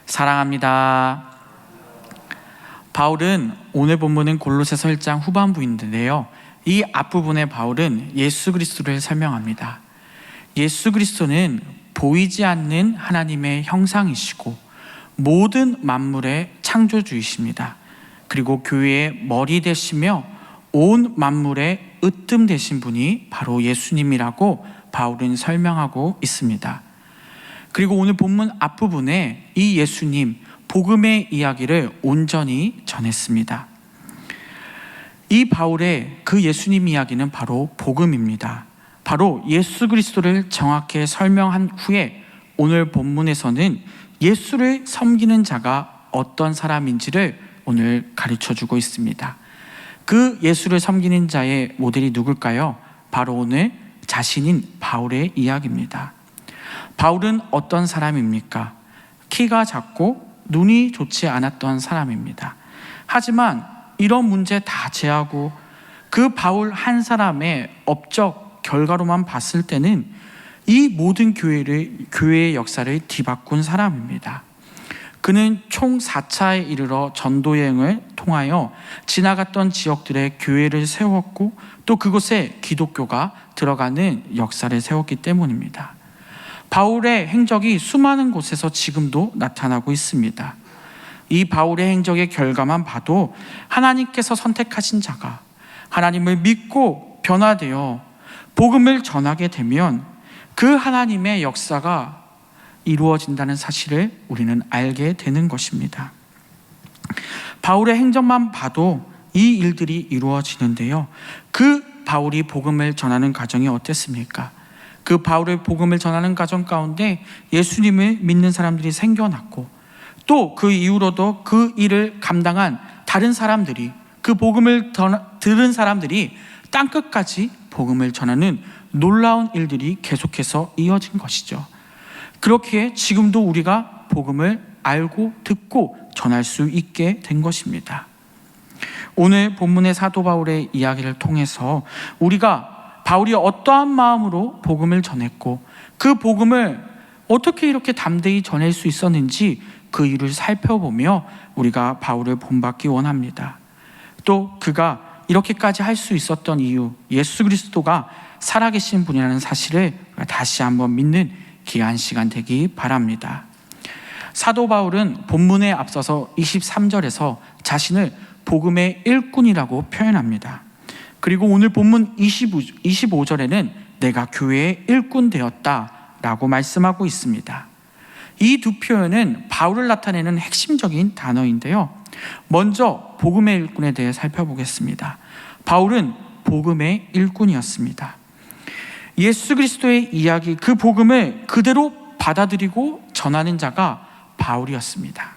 사랑합니다. 바울은 오늘 본문은 골로새서 1장 후반부인데요, 이 앞부분에 바울은 예수 그리스도를 설명합니다. 예수 그리스도는 보이지 않는 하나님의 형상이시고 모든 만물의 창조주이십니다. 그리고 교회의 머리 되시며 온 만물의 으뜸 되신 분이 바로 예수님이라고 바울은 설명하고 있습니다. 그리고 오늘 본문 앞부분에 이 예수님 복음의 이야기를 온전히 전했습니다. 이 바울의 그 예수님 이야기는 바로 복음입니다. 바로 예수 그리스도를 정확히 설명한 후에 오늘 본문에서는 예수를 섬기는 자가 어떤 사람인지를 오늘 가르쳐주고 있습니다. 그 예수를 섬기는 자의 모델이 누굴까요? 바로 오늘 자신인 바울의 이야기입니다. 바울은 어떤 사람입니까? 키가 작고 눈이 좋지 않았던 사람입니다. 하지만 이런 문제 다 제하고 그 바울 한 사람의 업적 결과로만 봤을 때는 이 모든 교회의 역사를 뒤바꾼 사람입니다. 그는 총 4차에 이르러 전도여행을 통하여 지나갔던 지역들의 교회를 세웠고 또 그곳에 기독교가 들어가는 역사를 세웠기 때문입니다. 바울의 행적이 수많은 곳에서 지금도 나타나고 있습니다. 이 바울의 행적의 결과만 봐도 하나님께서 선택하신 자가 하나님을 믿고 변화되어 복음을 전하게 되면 그 하나님의 역사가 이루어진다는 사실을 우리는 알게 되는 것입니다. 바울의 행적만 봐도 이 일들이 이루어지는데요, 그 바울이 복음을 전하는 과정이 어땠습니까? 그 바울의 복음을 전하는 과정 가운데 예수님을 믿는 사람들이 생겨났고 또 그 이후로도 그 일을 감당한 다른 사람들이, 그 복음을 들은 사람들이 땅끝까지 복음을 전하는 놀라운 일들이 계속해서 이어진 것이죠. 그렇기에 지금도 우리가 복음을 알고 듣고 전할 수 있게 된 것입니다. 오늘 본문의 사도 바울의 이야기를 통해서 우리가 바울이 어떠한 마음으로 복음을 전했고 그 복음을 어떻게 이렇게 담대히 전할 수 있었는지 그 이유를 살펴보며 우리가 바울을 본받기 원합니다. 또 그가 이렇게까지 할 수 있었던 이유, 예수 그리스도가 살아계신 분이라는 사실을 다시 한번 믿는 귀한 시간 되기 바랍니다. 사도 바울은 본문에 앞서서 23절에서 자신을 복음의 일꾼이라고 표현합니다. 그리고 오늘 본문 25절에는 내가 교회의 일꾼 되었다라고 말씀하고 있습니다. 이 두 표현은 바울을 나타내는 핵심적인 단어인데요, 먼저 복음의 일꾼에 대해 살펴보겠습니다. 바울은 복음의 일꾼이었습니다. 예수 그리스도의 이야기, 그 복음을 그대로 받아들이고 전하는 자가 바울이었습니다.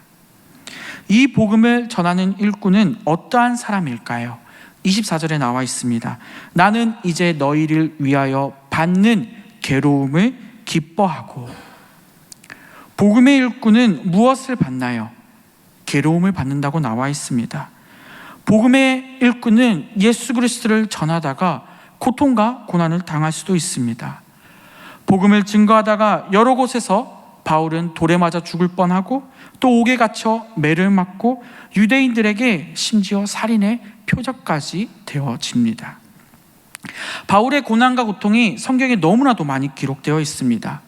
이 복음을 전하는 일꾼은 어떠한 사람일까요? 24절에 나와 있습니다. 나는 이제 너희를 위하여 받는 괴로움을 기뻐하고. 복음의 일꾼은 무엇을 받나요? 괴로움을 받는다고 나와 있습니다. 복음의 일꾼은 예수 그리스도를 전하다가 고통과 고난을 당할 수도 있습니다. 복음을 증거하다가 여러 곳에서 바울은 돌에 맞아 죽을 뻔하고 또 옥에 갇혀 매를 맞고 유대인들에게 심지어 살인의 표적까지 되어집니다. 바울의 고난과 고통이 성경에 너무나도 많이 기록되어 있습니다.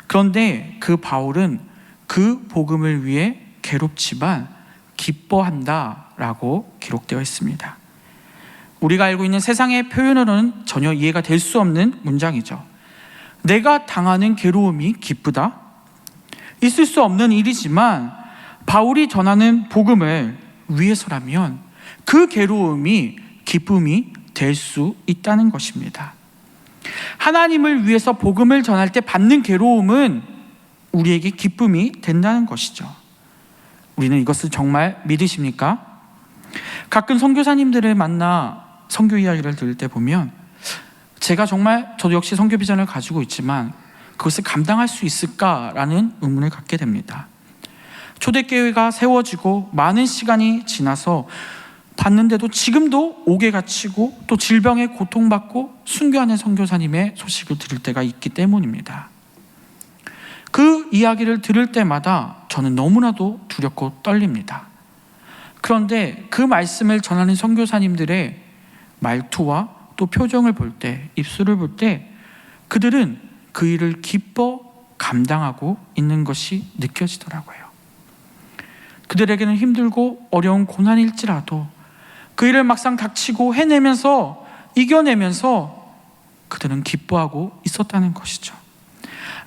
그런데 그 바울은 그 복음을 위해 괴롭지만 기뻐한다라고 기록되어 있습니다. 우리가 알고 있는 세상의 표현으로는 전혀 이해가 될 수 없는 문장이죠. 내가 당하는 괴로움이 기쁘다? 있을 수 없는 일이지만 바울이 전하는 복음을 위해서라면 그 괴로움이 기쁨이 될 수 있다는 것입니다. 하나님을 위해서 복음을 전할 때 받는 괴로움은 우리에게 기쁨이 된다는 것이죠. 우리는 이것을 정말 믿으십니까? 가끔 선교사님들을 만나 선교 이야기를 들을 때 보면 제가 정말 저도 역시 선교 비전을 가지고 있지만 그것을 감당할 수 있을까라는 의문을 갖게 됩니다. 초대교회가 세워지고 많은 시간이 지나서 봤는데도 지금도 옥에 갇히고 또 질병에 고통받고 순교하는 선교사님의 소식을 들을 때가 있기 때문입니다. 그 이야기를 들을 때마다 저는 너무나도 두렵고 떨립니다. 그런데 그 말씀을 전하는 선교사님들의 말투와 또 표정을 볼 때, 입술을 볼 때 그들은 그 일을 기뻐 감당하고 있는 것이 느껴지더라고요. 그들에게는 힘들고 어려운 고난일지라도 그 일을 막상 닥치고 해내면서 이겨내면서 그들은 기뻐하고 있었다는 것이죠.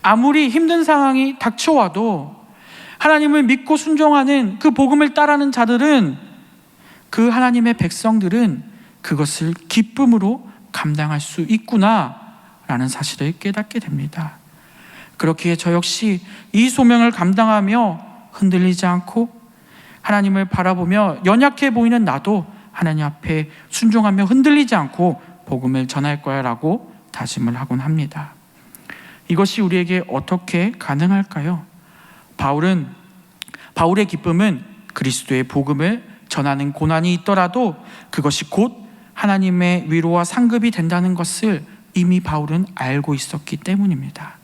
아무리 힘든 상황이 닥쳐와도 하나님을 믿고 순종하는 그 복음을 따르는 자들은, 그 하나님의 백성들은 그것을 기쁨으로 감당할 수 있구나라는 사실을 깨닫게 됩니다. 그렇기에 저 역시 이 소명을 감당하며 흔들리지 않고 하나님을 바라보며 연약해 보이는 나도 하나님 앞에 순종하며 흔들리지 않고 복음을 전할 거야 라고 다짐을 하곤 합니다. 이것이 우리에게 어떻게 가능할까요? 바울의 기쁨은 그리스도의 복음을 전하는 고난이 있더라도 그것이 곧 하나님의 위로와 상급이 된다는 것을 이미 바울은 알고 있었기 때문입니다.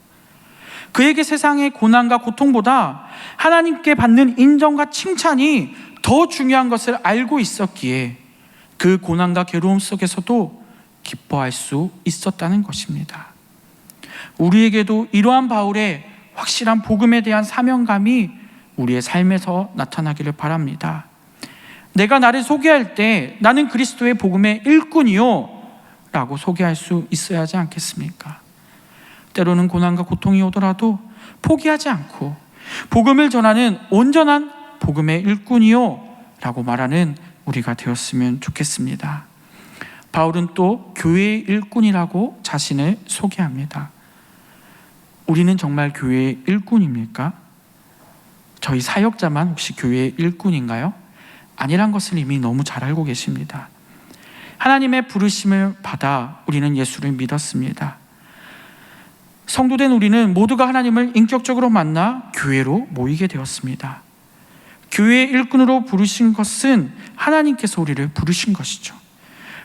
그에게 세상의 고난과 고통보다 하나님께 받는 인정과 칭찬이 더 중요한 것을 알고 있었기에 그 고난과 괴로움 속에서도 기뻐할 수 있었다는 것입니다. 우리에게도 이러한 바울의 확실한 복음에 대한 사명감이 우리의 삶에서 나타나기를 바랍니다. 내가 나를 소개할 때 나는 그리스도의 복음의 일꾼이요 라고 소개할 수 있어야 하지 않겠습니까? 때로는 고난과 고통이 오더라도 포기하지 않고 복음을 전하는 온전한 복음의 일꾼이요 라고 말하는 우리가 되었으면 좋겠습니다. 바울은 또 교회의 일꾼이라고 자신을 소개합니다. 우리는 정말 교회의 일꾼입니까? 저희 사역자만 혹시 교회의 일꾼인가요? 아니란 것을 이미 너무 잘 알고 계십니다. 하나님의 부르심을 받아 우리는 예수를 믿었습니다. 성도된 우리는 모두가 하나님을 인격적으로 만나 교회로 모이게 되었습니다. 교회의 일꾼으로 부르신 것은 하나님께서 우리를 부르신 것이죠.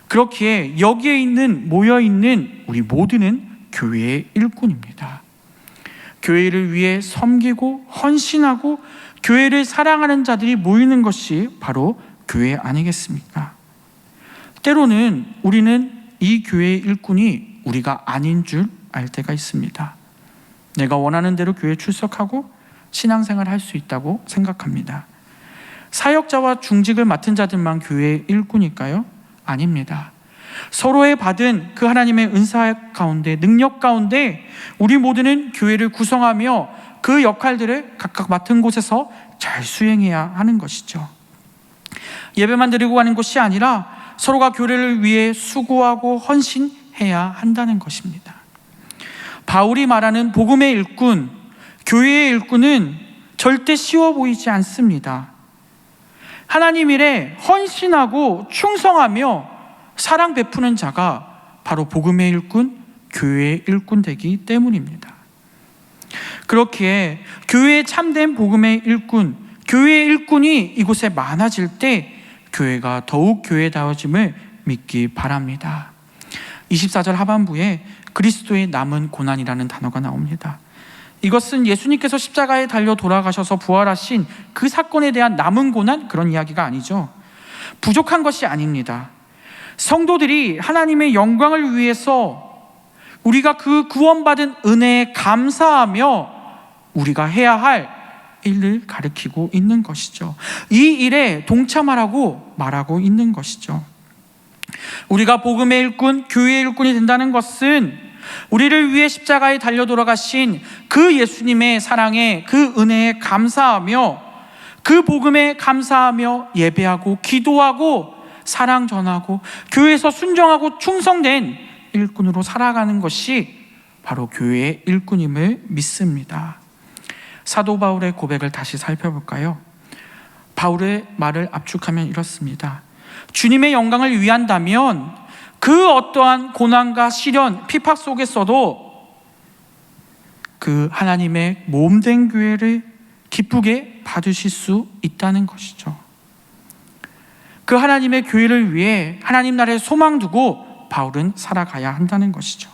그렇기에 여기에 모여있는 우리 모두는 교회의 일꾼입니다. 교회를 위해 섬기고 헌신하고 교회를 사랑하는 자들이 모이는 것이 바로 교회 아니겠습니까? 때로는 우리는 이 교회의 일꾼이 우리가 아닌 줄 알 때가 있습니다. 내가 원하는 대로 교회에 출석하고 신앙생활을 할 수 있다고 생각합니다. 사역자와 중직을 맡은 자들만 교회의 일꾼일까요? 아닙니다. 서로의 받은 그 하나님의 은사 가운데, 능력 가운데 우리 모두는 교회를 구성하며 그 역할들을 각각 맡은 곳에서 잘 수행해야 하는 것이죠. 예배만 드리고 가는 것이 아니라 서로가 교회를 위해 수고하고 헌신해야 한다는 것입니다. 바울이 말하는 복음의 일꾼, 교회의 일꾼은 절대 쉬워 보이지 않습니다. 하나님 일에 헌신하고 충성하며 사랑 베푸는 자가 바로 복음의 일꾼, 교회의 일꾼 되기 때문입니다. 그렇기에 교회의 참된 복음의 일꾼, 교회의 일꾼이 이곳에 많아질 때 교회가 더욱 교회다워짐을 믿기 바랍니다. 24절 하반부에 그리스도의 남은 고난이라는 단어가 나옵니다. 이것은 예수님께서 십자가에 달려 돌아가셔서 부활하신 그 사건에 대한 남은 고난, 그런 이야기가 아니죠. 부족한 것이 아닙니다. 성도들이 하나님의 영광을 위해서 우리가 그 구원받은 은혜에 감사하며 우리가 해야 할 일을 가리키고 있는 것이죠. 이 일에 동참하라고 말하고 있는 것이죠. 우리가 복음의 일꾼, 교회의 일꾼이 된다는 것은 우리를 위해 십자가에 달려 돌아가신 그 예수님의 사랑에, 그 은혜에 감사하며 그 복음에 감사하며 예배하고 기도하고 사랑 전하고 교회에서 순종하고 충성된 일꾼으로 살아가는 것이 바로 교회의 일꾼임을 믿습니다. 사도 바울의 고백을 다시 살펴볼까요? 바울의 말을 압축하면 이렇습니다. 주님의 영광을 위한다면 그 어떠한 고난과 시련, 핍박 속에서도 그 하나님의 몸된 교회를 기쁘게 받으실 수 있다는 것이죠. 그 하나님의 교회를 위해 하나님 나라에 소망 두고 바울은 살아가야 한다는 것이죠.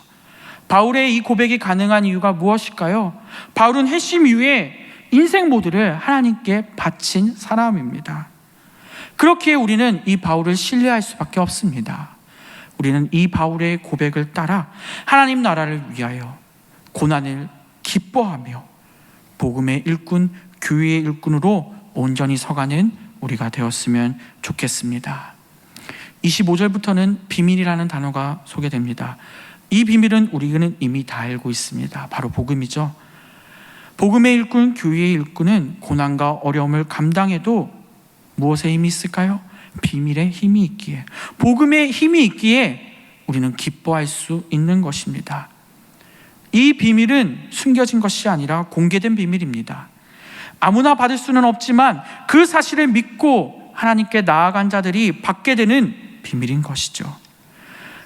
바울의 이 고백이 가능한 이유가 무엇일까요? 바울은 회심 이후에 인생 모두를 하나님께 바친 사람입니다. 그렇기에 우리는 이 바울을 신뢰할 수밖에 없습니다. 우리는 이 바울의 고백을 따라 하나님 나라를 위하여 고난을 기뻐하며 복음의 일꾼, 교회의 일꾼으로 온전히 서가는 우리가 되었으면 좋겠습니다. 25절부터는 비밀이라는 단어가 소개됩니다. 이 비밀은 우리는 이미 다 알고 있습니다. 바로 복음이죠. 복음의 일꾼, 교회의 일꾼은 고난과 어려움을 감당해도 무엇에 힘이 있을까요? 비밀의 힘이 있기에, 복음의 힘이 있기에 우리는 기뻐할 수 있는 것입니다. 이 비밀은 숨겨진 것이 아니라 공개된 비밀입니다. 아무나 받을 수는 없지만 그 사실을 믿고 하나님께 나아간 자들이 받게 되는 비밀인 것이죠.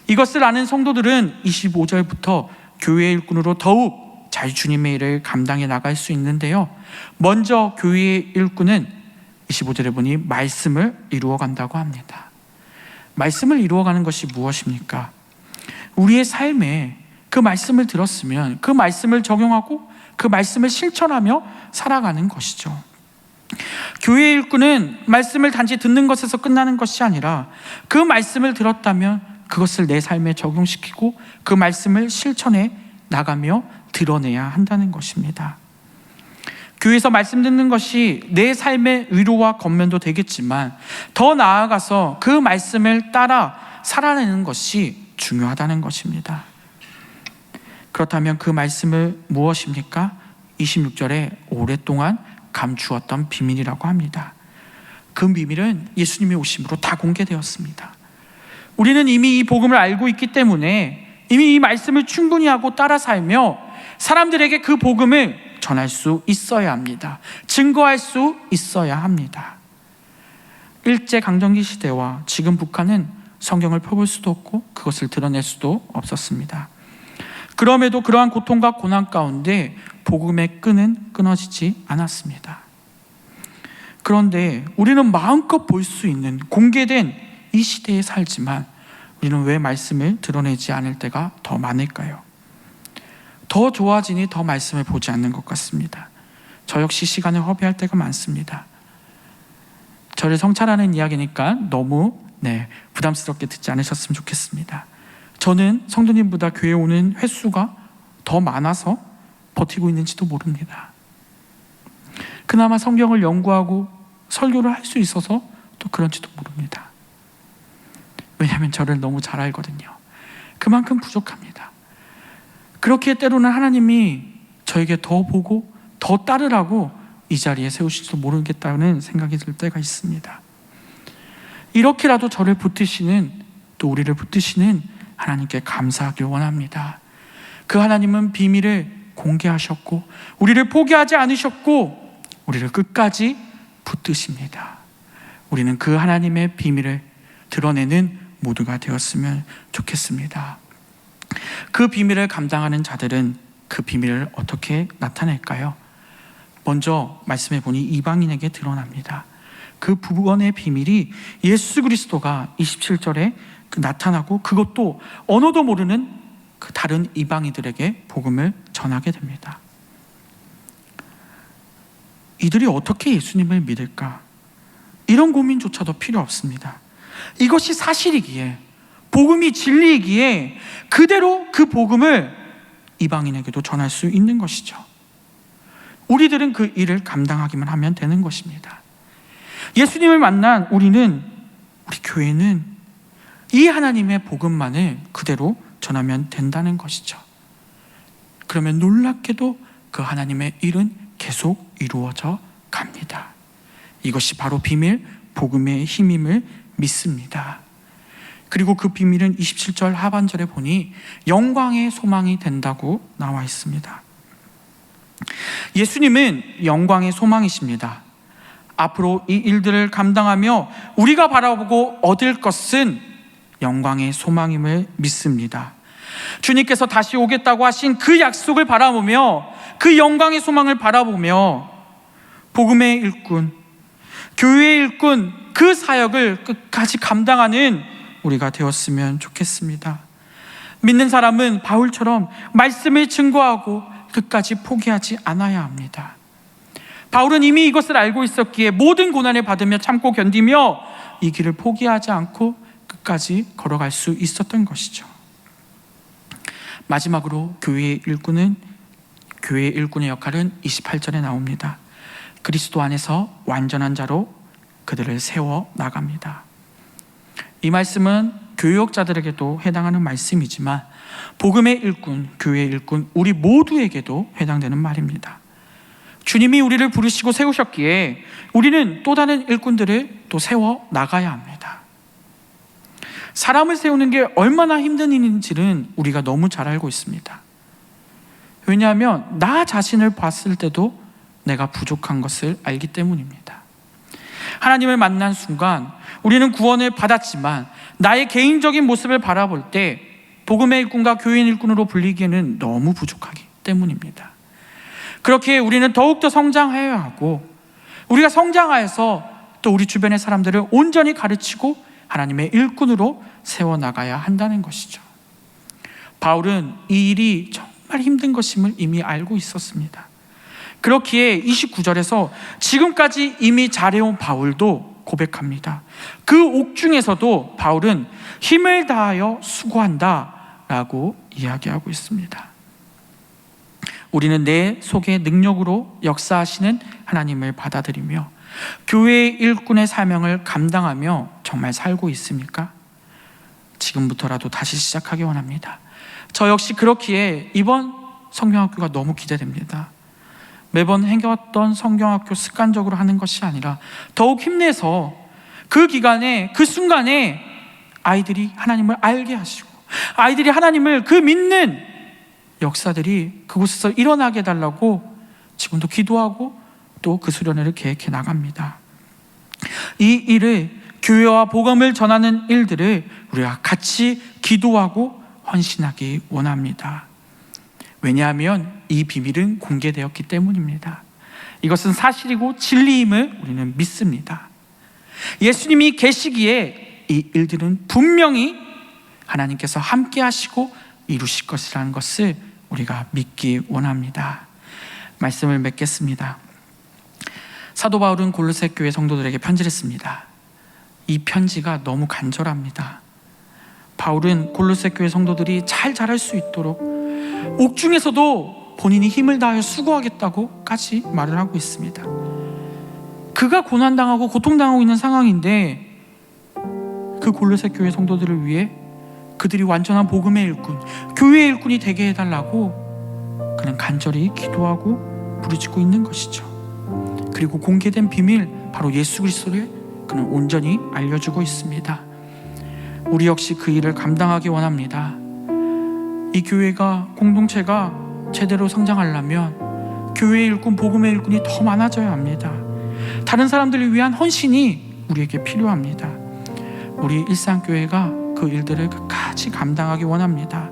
이것을 아는 성도들은 25절부터 교회의 일꾼으로 더욱 잘 주님의 일을 감당해 나갈 수 있는데요, 먼저 교회의 일꾼은 25절에 보니 말씀을 이루어간다고 합니다. 말씀을 이루어가는 것이 무엇입니까? 우리의 삶에 그 말씀을 들었으면 그 말씀을 적용하고 그 말씀을 실천하며 살아가는 것이죠. 교회의 일꾼은 말씀을 단지 듣는 것에서 끝나는 것이 아니라 그 말씀을 들었다면 그것을 내 삶에 적용시키고 그 말씀을 실천해 나가며 드러내야 한다는 것입니다. 교회에서 말씀 듣는 것이 내 삶의 위로와 겉면도 되겠지만 더 나아가서 그 말씀을 따라 살아내는 것이 중요하다는 것입니다. 그렇다면 그 말씀을 무엇입니까? 26절에 오랫동안 감추었던 비밀이라고 합니다. 그 비밀은 예수님의 오심으로 다 공개되었습니다. 우리는 이미 이 복음을 알고 있기 때문에 이미 이 말씀을 충분히 하고 따라 살며 사람들에게 그 복음을 전할 수 있어야 합니다. 증거할 수 있어야 합니다. 일제강점기 시대와 지금 북한은 성경을 펴볼 수도 없고 그것을 드러낼 수도 없었습니다. 그럼에도 그러한 고통과 고난 가운데 복음의 끈은 끊어지지 않았습니다. 그런데 우리는 마음껏 볼 수 있는 공개된 이 시대에 살지만 우리는 왜 말씀을 드러내지 않을 때가 더 많을까요? 더 좋아지니 더 말씀을 보지 않는 것 같습니다. 저 역시 시간을 허비할 때가 많습니다. 저를 성찰하는 이야기니까 너무 부담스럽게 듣지 않으셨으면 좋겠습니다. 저는 성도님보다 교회에 오는 횟수가 더 많아서 버티고 있는지도 모릅니다. 그나마 성경을 연구하고 설교를 할 수 있어서 또 그런지도 모릅니다. 왜냐하면 저를 너무 잘 알거든요. 그만큼 부족합니다. 그렇기에 때로는 하나님이 저에게 더 보고 더 따르라고 이 자리에 세우실지도 모르겠다는 생각이 들 때가 있습니다. 이렇게라도 저를 붙드시는, 또 우리를 붙드시는 하나님께 감사하길 원합니다. 그 하나님은 비밀을 공개하셨고 우리를 포기하지 않으셨고 우리를 끝까지 붙드십니다. 우리는 그 하나님의 비밀을 드러내는 모두가 되었으면 좋겠습니다. 그 비밀을 감당하는 자들은 그 비밀을 어떻게 나타낼까요? 먼저 말씀해 보니 이방인에게 드러납니다. 그 구원의 비밀이 예수 그리스도가 27절에 나타나고 그것도 언어도 모르는 그 다른 이방인들에게 복음을 전하게 됩니다. 이들이 어떻게 예수님을 믿을까? 이런 고민조차도 필요 없습니다. 이것이 사실이기에, 복음이 진리이기에 그대로 그 복음을 이방인에게도 전할 수 있는 것이죠. 우리들은 그 일을 감당하기만 하면 되는 것입니다. 예수님을 만난 우리 교회는 이 하나님의 복음만을 그대로 전하면 된다는 것이죠. 그러면 놀랍게도 그 하나님의 일은 계속 이루어져 갑니다. 이것이 바로 비밀, 복음의 힘임을 믿습니다. 그리고 그 비밀은 27절 하반절에 보니 영광의 소망이 된다고 나와 있습니다. 예수님은 영광의 소망이십니다. 앞으로 이 일들을 감당하며 우리가 바라보고 얻을 것은 영광의 소망임을 믿습니다. 주님께서 다시 오겠다고 하신 그 약속을 바라보며 그 영광의 소망을 바라보며 복음의 일꾼, 교회의 일꾼, 그 사역을 끝까지 감당하는 우리가 되었으면 좋겠습니다. 믿는 사람은 바울처럼 말씀을 증거하고 끝까지 포기하지 않아야 합니다. 바울은 이미 이것을 알고 있었기에 모든 고난을 받으며 참고 견디며 이 길을 포기하지 않고 끝까지 걸어갈 수 있었던 것이죠. 마지막으로 교회의 일꾼의 역할은 28절에 나옵니다. 그리스도 안에서 완전한 자로 그들을 세워 나갑니다. 이 말씀은 교역자들에게도 해당하는 말씀이지만 복음의 일꾼, 교회의 일꾼, 우리 모두에게도 해당되는 말입니다. 주님이 우리를 부르시고 세우셨기에 우리는 또 다른 일꾼들을 또 세워 나가야 합니다. 사람을 세우는 게 얼마나 힘든 일인지는 우리가 너무 잘 알고 있습니다. 왜냐하면 나 자신을 봤을 때도 내가 부족한 것을 알기 때문입니다. 하나님을 만난 순간 우리는 구원을 받았지만 나의 개인적인 모습을 바라볼 때 복음의 일꾼과 교인 일꾼으로 불리기에는 너무 부족하기 때문입니다. 그렇게 우리는 더욱더 성장해야 하고, 우리가 성장하여서 또 우리 주변의 사람들을 온전히 가르치고 하나님의 일꾼으로 세워나가야 한다는 것이죠. 바울은 이 일이 정말 힘든 것임을 이미 알고 있었습니다. 그렇기에 29절에서 지금까지 이미 잘해온 바울도 고백합니다. 그 옥중에서도 바울은 힘을 다하여 수고한다 라고 이야기하고 있습니다. 우리는 내 속의 능력으로 역사하시는 하나님을 받아들이며 교회의 일꾼의 사명을 감당하며 정말 살고 있습니까? 지금부터라도 다시 시작하기 원합니다. 저 역시 그렇기에 이번 성경학교가 너무 기대됩니다. 매번 행해왔던 성경학교 습관적으로 하는 것이 아니라 더욱 힘내서 그 기간에, 그 순간에 아이들이 하나님을 알게 하시고 아이들이 하나님을 그 믿는 역사들이 그곳에서 일어나게 해달라고 지금도 기도하고 또 그 수련회를 계획해 나갑니다. 이 일을, 교회와 복음을 전하는 일들을 우리가 같이 기도하고 헌신하기 원합니다. 왜냐하면 이 비밀은 공개되었기 때문입니다. 이것은 사실이고 진리임을 우리는 믿습니다. 예수님이 계시기에 이 일들은 분명히 하나님께서 함께 하시고 이루실 것이라는 것을 우리가 믿기 원합니다. 말씀을 맺겠습니다. 사도 바울은 골로새 교회 성도들에게 편지를 씁니다. 이 편지가 너무 간절합니다. 바울은 골로새 교회 성도들이 잘 자랄 수 있도록 옥중에서도 본인이 힘을 다하여 수고하겠다고까지 말을 하고 있습니다. 그가 고난당하고 고통당하고 있는 상황인데 그 골로새 교회 성도들을 위해 그들이 완전한 복음의 일꾼, 교회의 일꾼이 되게 해달라고 그는 간절히 기도하고 부르짖고 있는 것이죠. 그리고 공개된 비밀, 바로 예수 그리스도를 그는 온전히 알려주고 있습니다. 우리 역시 그 일을 감당하기 원합니다. 이 교회가, 공동체가 제대로 성장하려면 교회의 일꾼, 복음의 일꾼이 더 많아져야 합니다. 다른 사람들을 위한 헌신이 우리에게 필요합니다. 우리 일상교회가 그 일들을 끝까지 감당하기 원합니다.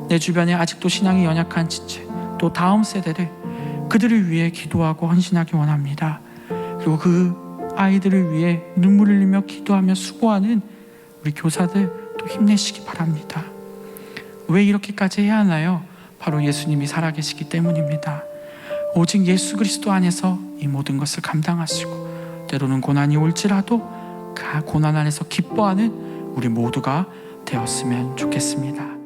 내 주변에 아직도 신앙이 연약한 지체, 또 다음 세대를, 그들을 위해 기도하고 헌신하기 원합니다. 그리고 그 아이들을 위해 눈물을 흘리며 기도하며 수고하는 우리 교사들 또 힘내시기 바랍니다. 왜 이렇게까지 해야 하나요? 바로 예수님이 살아계시기 때문입니다. 오직 예수 그리스도 안에서 이 모든 것을 감당하시고 때로는 고난이 올지라도 그 고난 안에서 기뻐하는 우리 모두가 되었으면 좋겠습니다.